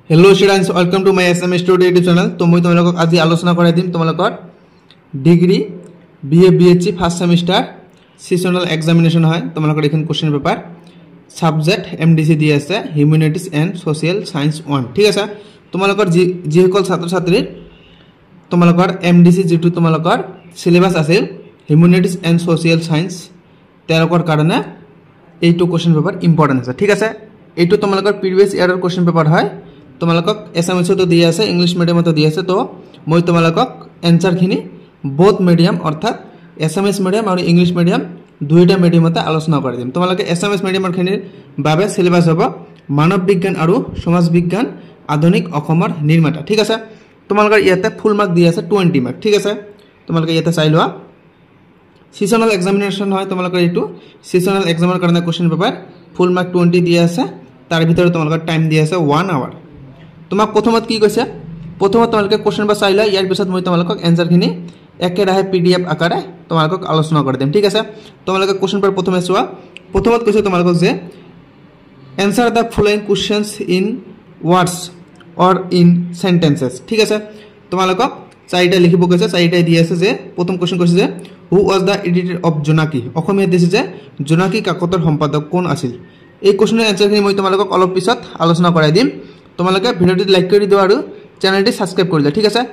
Hello students, welcome to my SMS study YouTube channel. तो मैं तुम्हारे आज आलोचना कराई दिम तुम्हारे degree BA BSc first semester sessional examination है। तुम्हारे एखन क्वेश्चन पेपर सब्जेक्ट एमडीसी दिए आछे ह्यूमैनिटीज एंड सोशल साइंस 1। ठीक है, तुम्हारे जिসকल छात्र छात्री तुम्हारे एमडीसी जी तुम्हारे सिलेबास आछे ह्यूमैनिटीज एंड सोशल साइंस तेरकर कारण ये क्वेश्चन पेपर इम्पर्टेंट है। ठीक है, ये तुम्हारे प्रिवियस ईयर क्वेश्चन पेपर है। तुम्हारे एसामिस तो दिए आछे, इंग्लिश मीडियम तो दिए आछे। तो मैं तुम्हारे एन्सारखिनि बोथ मीडियम अर्थात एसामिस मीडियम और इंग्लिश मीडियम दुईटा मीडियमते आलोचना कर दिम। तुम्हारे एसामिस मीडियमरखिनिर बारे सिलेबास हब मानव विज्ञान और समाज विज्ञान आधुनिक अखमर निर्माता। ठीक है, तुम्हारे इते फुल मार्क दिए आछे 20 मार्क। ठीक है, तुम्हारे इते चाइ लोৱা सीजनल एग्जामिनेशन है। तुम्हारे ये सीजनल एग्जामर कारण क्वेश्चन पेपर फुल मार्क 20 दिए आछे। तार भितर तुम्हारे टाइम दिए आछे 1 आवर। तुम्हारे प्रथम कि कैसे प्रथम तुम्हारे क्वेश्चन पेपर चाइ लोৱা। यार पिছত मैं तुम्हारे एन्सारखिनि एकेराहे पीडीएफ आकारे तुम्हारे आलोचना कर दिम। ठीक है, तुम्हारे क्वेश्चन पेपर प्रथम चुआ। प्रथम कैसे तुम्हारे जे answer the following questions in words or in sentences. ठीक है, तुम्हारे चारिटा लिखिब कैसे चारिटाई दिए आछे। जे प्रथम क्वेश्चन कैसे who was the editor of Jonaki. अखमियात दिছে যে जोनाकी काकतर सम्पादक কোন আছিল। এই क्वेश्चन एन्सारखिनि मैं तुम्हारे अलप पिছত आलोचना कराई दिम। तुम्हारे भिडिओटी लाइक कर दिवा और चैनल सबसक्राइब कर दिया। ठीक है,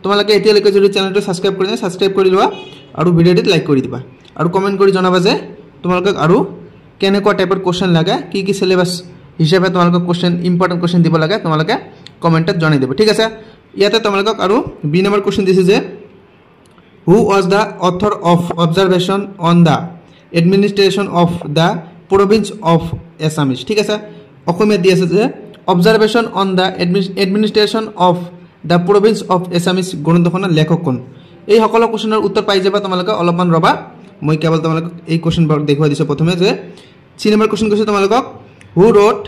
तुम्हारे एतियाলৈকে যদি चैनल सबसक्राइब कर सबसक्राइब कर दिवा और भिडिओटी लाइक कर दिवा और कमेंट कर जनाबा जे तुम्हारे और केनेकुवा टाइपर क्वेश्चन लागे कि सिलेबास हिसाबे तुम्हारे क्वेश्चन इम्पर्टेन्ट क्वेश्चन দিব লাগে तुम्हारे कमेंटत जनाई देव। ठीक है, इते तुम्हारे और बी नम्बर क्वेश्चन दिছে যে who was the author of observation on the administration of the province of Assamese. ठीक है, अखमियात दिए আছে যে observation on the administration of the province of Assamese ग्रंथखনৰ लेखक কোন। এই সকল क्वेश्चনৰ उत्तर पाई যাবা। তোমালোকে অলপমান ৰবা, মই কেৱল তোমালোকক এই क्वेश्चन বোৰ দেখুৱাই দিছো। প্ৰথমে যে 3 নম্বৰ क्वेश्चन কৈছে তোমালোকক হু रोट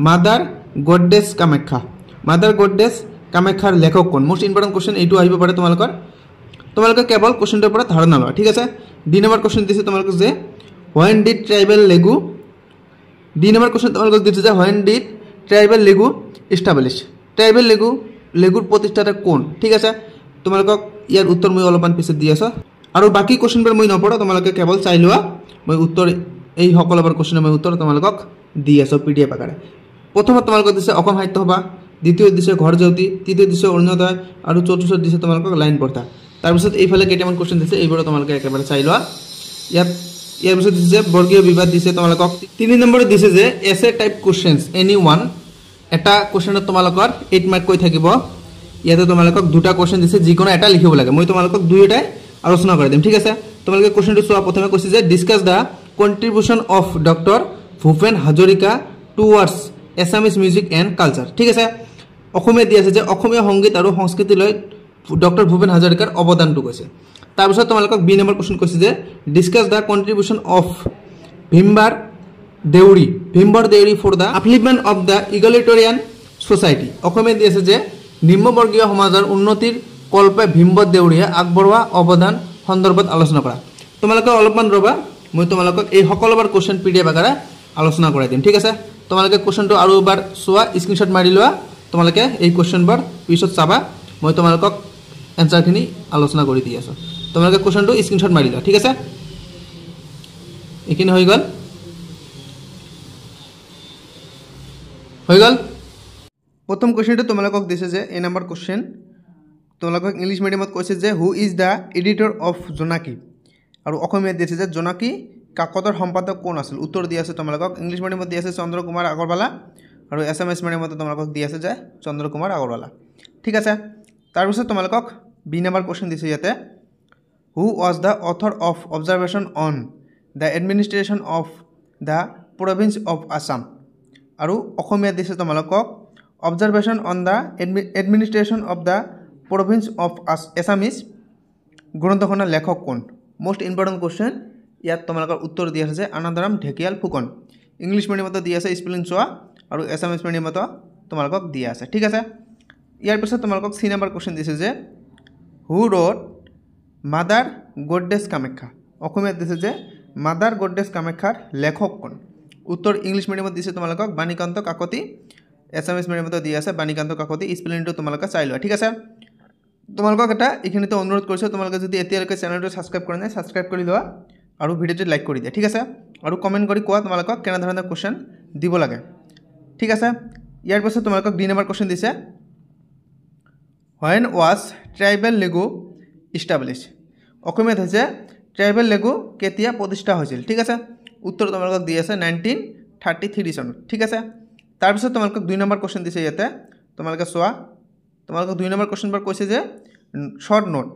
मादार गॉडेस कामाख्या। मादार गॉडेस कामाख्यार लेखक কোন। मोस्ट इम्पर्टेन्ट क्वेश्चन এইটো আহিব পাৰে তোমালোকৰ। তোমালোকে কেৱল क्वेश्चनটোৰ পৰা ধাৰণা লোৱা। ঠিক আছে, 2 নম্বৰ क्वेश्चन দিছে তোমালোকক যে व्हेन डिड ट्राइबल लेगु। 2 নম্বৰ क्वेश्चन তোমালোকক দিছে যে when did tribal league establish. Tribal लेगुर प्रतिष्ठाता कौन। ठीक है, तुम्हारे यार उत्तर मैं अलपान पिछत दी आसा और बाकी क्वेश्चन पर मैं नपढ़ो तुम्हारे केवल चाइ लोৱা। मैं उत्तर এই সকলবোৰ क्वेश्चन मैं उत्तर तुम्हारे दी आसो पीडीएफ आकारे। प्रथम तुम्हारे दिसे अखम साहित्य सभा, द्वितीय दिसे घर ज्योति, तृतीय दिसे अरुणोदय और चतुर्थ दिसे तुम्हारे लाइन पढ़ता। तार पिছত এইফালে কেইটামান क्वेश्चन दिसे এইবোৰ তোমালোকে একেবাৰে চাই লোৱা। ইয়াৰ পিছত দিছে বৰ্গীয় বিভাগ দিছে তোমালোকক। 3 নম্বৰ দিছে যে এছে টাইপ क्वेश्चंस एनी वन। এটা क्वेश्चन তোমালোকৰ 8 मार्क কৈ থাকিব। ইয়াতে তোমালোকক দুটা क्वेश्चन দিছে, যিকোনো এটা লিখিব লাগে। মই তোমালোকক দুইটাই আলোচনা কৰি দিম। ঠিক আছে, তোমালোকে क्वेश्चनটো চোৱা। প্ৰথমে কৈছে যে discuss the contribution of doctor Bhupen Hazarika towards Assamese music and culture. ঠিক আছে, অসমীয়া দি আছে যে অসমীয়া সংগীত আৰু সংস্কৃতিলৈ ডক্টৰ ভূপেন হাজৰিকাৰ অৱদানটো কৈছে। তাৰপিছত তোমালোকক বি নম্বৰ क्वेश्चन কৈছে যে discuss the contribution of Bhimbor Deori for the upliftment of the egalitarian society. অসমীয়া দি আছে যে নিম্নবৰ্গীয় সমাজৰ উন্নতিৰ কল্পে ভীমবৰ দেউৰীয়ে আগবঢ়োৱা অৱদান সন্দৰ্ভত আলোচনা কৰা। তোমালোকে অলপমান ৰবা, মই তোমালোকক এই সকলোবাৰ क्वेश्चन पीडीएफ আকাৰে আলোচনা কৰাই দিম। ঠিক আছে, তোমালোকে क्वेश्चनটো আৰু এবাৰ চোৱা, স্ক্ৰীনশ্বট মাৰি লোৱা। তোমালোকে এই क्वेश्चनবোৰ পিছত চাবা। মই তোমালোকক এনসাৰখিনি আলোচনা কৰি দি আছো। তোমালোকে क्वेश्चनটো স্ক্ৰীনশ্বট মাৰি লোৱা। ঠিক আছে, এইখিনি হৈ গ'ল। प्रथम क्वेश्चन तुम्हारे दिसे जे ए नम्बर क्वेश्चन तुम्हारे इंग्लिश मीडियम कैसे जे who is the editor of Jonaki और अखमियात दिसे जे जोनाकी काकतर सम्पादक कौन आछिल। उत्तर दिए आछे तुम्हारे इंग्लिश मीडियम दिए आछे चंद्र कुमार আগরवाला और एसामिस मीडियम तुम्हारे दिए आछे जे चंद्र कुमार আগরवाला। ठीक है, तार पिছত तुम्हारे बी नम्बर क्वेश्चन दिसे इते who was the author of observation on the administration of the province of Assam और अखमियात दिसे तुम्हारे observation on the administration of the province of Assamese ग्रंथखনৰ लेखक कौन। Most important question. ইয়াত তোমালোকৰ उत्तर दिया আছে আনন্দৰাম ঢেকিয়াল ফুকন। इंग्लिश मीडियम दिया আছে स्पेलिंग चोৱা और एसामिस मीडियम তোমালোকক दिया আছে। ठीक है, ইয়াৰ পিছত তোমালোকক 3 নম্বৰ क्वेश्चन দিছে যে हु रोट मादार गॉडेस कामाख्या। অসমীয়াত দিছে যে मादार गॉडेस कामाख्यार लेखक कौन। उत्तर इंग्लिश मीडियम दिसे तुम्हारे बाणीकान्त काकती এছামিজ মিডিয়ামত দি আছে বাণীকান্ত কাকতি স্পেলিংটো তোমালোকে চাই লোৱা ঠিক আছে তোমালোকক এটা এইখিনিতে অনুৰোধ কৰিছোঁ তোমালোকে যদি এতিয়ালৈকে চেনেলটো ছাবস্ক্ৰাইব কৰা নাই ছাবস্ক্ৰাইব কৰি লোৱা আৰু ভিডিঅ'টো লাইক কৰি দিয়া ঠিক আছে আৰু কমেণ্ট কৰি কোৱা তোমালোকক কেনেধৰণৰ কুৱেশ্যন দিব লাগে ঠিক আছে ইয়াৰ পাছত তোমালোকক 2 নম্বৰ কুৱেশ্যন দিছে When was tribal league established অসমীয়াত হৈছে ট্ৰাইবেল লেগু কেতিয়া প্ৰতিষ্ঠা হৈছিল ঠিক আছে উত্তৰ তোমালোকক দি আছে 1933 চনত ঠিক আছে তাৰ পিছত তোমালোকক 2 নম্বৰ কোশ্চেন দিছে ইয়াতে তোমালোকে চোৱা তোমালোকক 2 নম্বৰ কোশ্চেন বাৰ কৈছে যে শৰ্ট নোট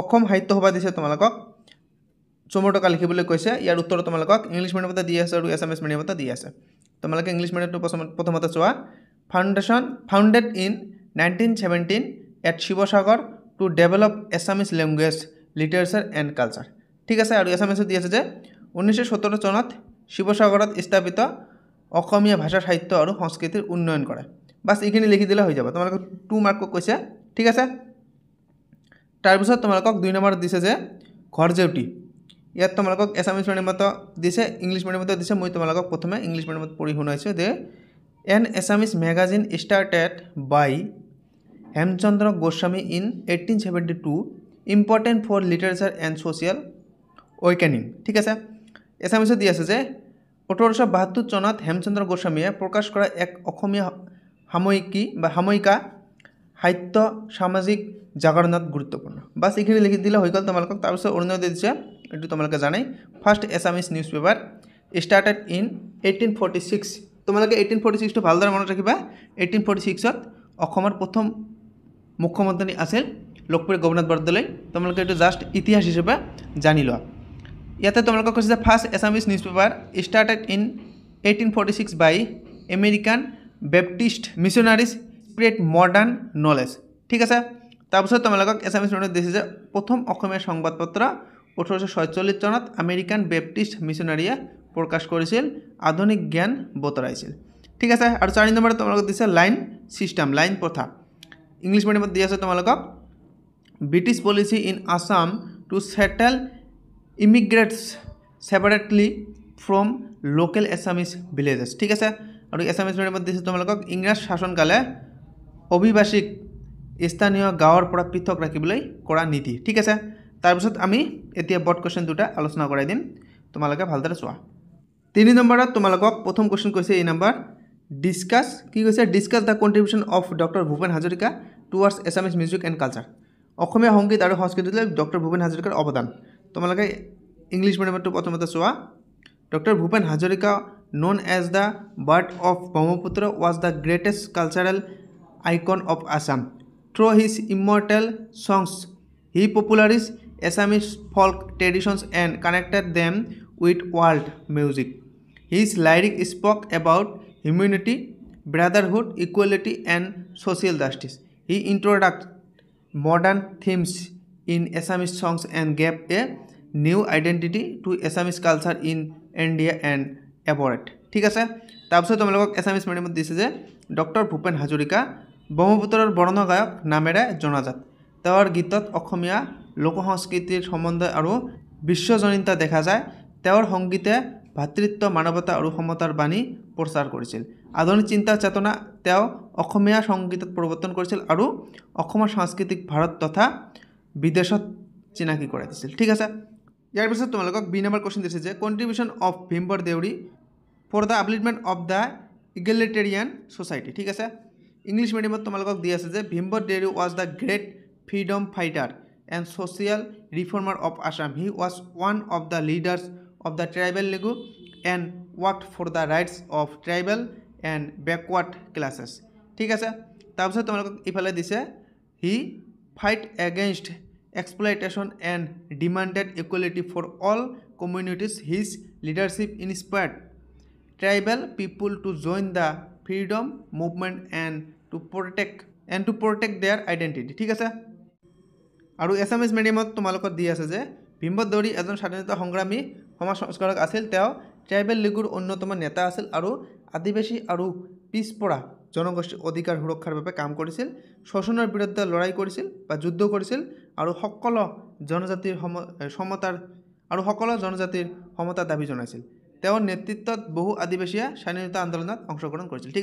অসম সাহিত্য সভা দিছে তোমালোকক 4 টকা লিখিবলৈ কৈছে ইয়াৰ উত্তৰ তোমালোকক ইংলিশ মিডিয়ামত দি আছে আৰু এছামিজ মিডিয়ামত দি আছে তোমালোকে ইংলিশ মিডিয়ামটো প্ৰথমতে চোৱা founded in 1917 at Shivasagar to develop Assamese language literature and culture ঠিক আছে আৰু এছামিছত দি আছে যে 1917 চনত শিৱসাগৰত স্থাপিত অসমীয়া ভাষা সাহিত্য আৰু সংস্কৃতিৰ উন্নয়ন কৰে বাস এইখিনি লিখি দিলে হৈ যাব তোমালোকক 2 মাৰ্ক কৈছে ঠিক আছে তাৰ পিছত তোমালোকক 2 নম্বৰত দিছে যে ঘৰজেউটি ইয়াত তোমালোকক এছামিজ মিডিয়ামত দিছে ইংলিশ মিডিয়ামত দিছে মই তোমালোকক প্ৰথমে ইংলিশ মিডিয়ামত পঢ়ি শুনাইছো যে an Assamese magazine started by Hemchandra Goswami in 1872 important for literature and social awakening ঠিক আছে এছামিছত দি আছে যে 1872 চনত হেমচন্দ্ৰ গোস্বামীয়ে প্ৰকাশ কৰা এক অসমীয়া সাময়িকা সাহিত্য সামাজিক জাগৰণত গুৰুত্বপূৰ্ণ বাস এইখিনি লিখি দিলে হৈ গ'ল তোমালোকক তাৰ পিছত অৰুণোদয় দিছে এটো তোমালোকে জানাই first Assamese news paper started in 1846 তোমালোকে 1846 টো ভালদৰে মনত ৰাখিবা 1846 ত অসমৰ প্ৰথম মুখ্যমন্ত্ৰী আছিল লোকপ্ৰিয় গোপীনাথ বৰদলৈ তোমালোকে এটো জাস্ট ইতিহাস হিচাপে জানি লোৱা ইয়াতে তোমালোকক কৈছে যে first Assamese news paper started in 1846 by American Baptist missionaries spread modern knowledge ঠিক আছে তাৰপিছত তোমালোকক এছামিজ মিডিয়ামত দিছে যে প্ৰথম অসমীয়া সংবাদপত্ৰ 1847 চনত আমেৰিকান বেপ্টিষ্ট মিশনাৰীয়ে প্ৰকাশ কৰিছিল আধুনিক জ্ঞান বতৰাইছিল ঠিক আছে আৰু 4 নম্বৰত তোমালোকক দিছে লাইন সিস্টেম লাইন প্ৰথা ইংলিশ মিডিয়ামত দি আছে তোমালোকক British policy in Assam to settle immigrants separately from local Assamese villages ঠিক আছে আৰু এছামিজ মিডিয়ামত দিছে তোমালোকক ইংৰাজ শাসনকালে অভিবাসীক স্থানীয় গাঁৱৰ পৰা পৃথক ৰাখিবলৈ কৰা নীতি ঠিক আছে তাৰপিছত আমি এতিয়া বট কোশ্চেন দুটা আলোচনা কৰাই দিম তোমালোকে ভালদৰে চোৱা 3 নম্বৰত তোমালোকক প্ৰথম কোশ্চেন কৈছে এই নম্বৰ ডিসকাস কি কৈছে discuss the contribution of doctor Bhupen Hazarika towards Assamese music and culture অসমীয়া সংগীত আৰু সংস্কৃতিলৈ ডক্টৰ ভূপেন হাজৰিকাৰ অৱদান তোমালোকে ইংলিশ মিডিয়ামটো প্ৰথমতে চোৱা doctor Bhupen Hazarika known as the bird of Brahmaputra was the greatest cultural icon of Assam through his immortal songs he popularized Assamese folk traditions and connected them with world music his lyric spoke about humanity brotherhood equality and social justice he introduced modern themes in Assamese songs and gave a new identity to Assamese culture in India and abroad ঠিক আছে তাৰপিছত তোমালোকক Assamese মিডিয়ামত দিছে যে doctor Bhupen Hazarika ব্ৰহ্মপুত্ৰৰ বৰ্ণ গায়ক নামেৰে জনাজাত তেওঁৰ গীতত অসমীয়া লোক সংস্কৃতিৰ সম্বন্ধ আৰু বিশ্বজনীনতা দেখা যায় তেওঁৰ সংগীতে ভাতৃত্ব মানৱতা আৰু সমতাৰ বাণী প্ৰচাৰ কৰিছিল আধুনিক চিন্তা চেতনা তেওঁ অসমীয়া সংগীতত প্ৰৱৰ্তন কৰিছিল আৰু অসমৰ সাংস্কৃতিক ভাৰত তথা বিদেশত চিনাকি কৰাই দিছিল ঠিক আছে ইয়াৰ পিছত তোমালোকক 2 নম্বৰ কোশ্চেন দিছে যে contribution of Bhimbor Deori for the upliftment of the egalitarian society ঠিক আছে ইংলিশ মিডিয়ামত তোমালোকক দি আছে যে Bhimbor Deori was the great freedom fighter and social reformer of Assam he was one of the leaders of the tribal league and worked for the rights of tribal and backward classes ঠিক আছে তাৰপিছত তোমালোকক ইফালে দিছে he fight against exploitation and demanded equality for all communities his leadership inspired tribal people to join the freedom movement and to protect their identity ঠিক আছে আৰু Assamese মিডিয়ামত তোমালোকক দি আছে যে ভীমবৰ দেউৰী এজন স্বাধীনতা সংগ্ৰামী সমাজ সংস্কাৰক আছিল তেওঁ ট্ৰাইবেল লিগৰ অন্যতম নেতা আছিল আৰু আদিবাসী আৰু পিছপৰা জনগোষ্ঠীৰ অধিকাৰ সুৰক্ষাৰ বাবে কাম কৰিছিল শোষণৰ বিৰুদ্ধে লৰাই কৰিছিল বা যুদ্ধ কৰিছিল আৰু সকলো জনজাতিৰ সমতাৰ দাবী জনাইছিল তেওঁৰ নেতৃত্বত বহু আদিবাসীয়ে স্বাধীনতা আন্দোলনত অংশগ্ৰহণ কৰিছিল ঠিক আছে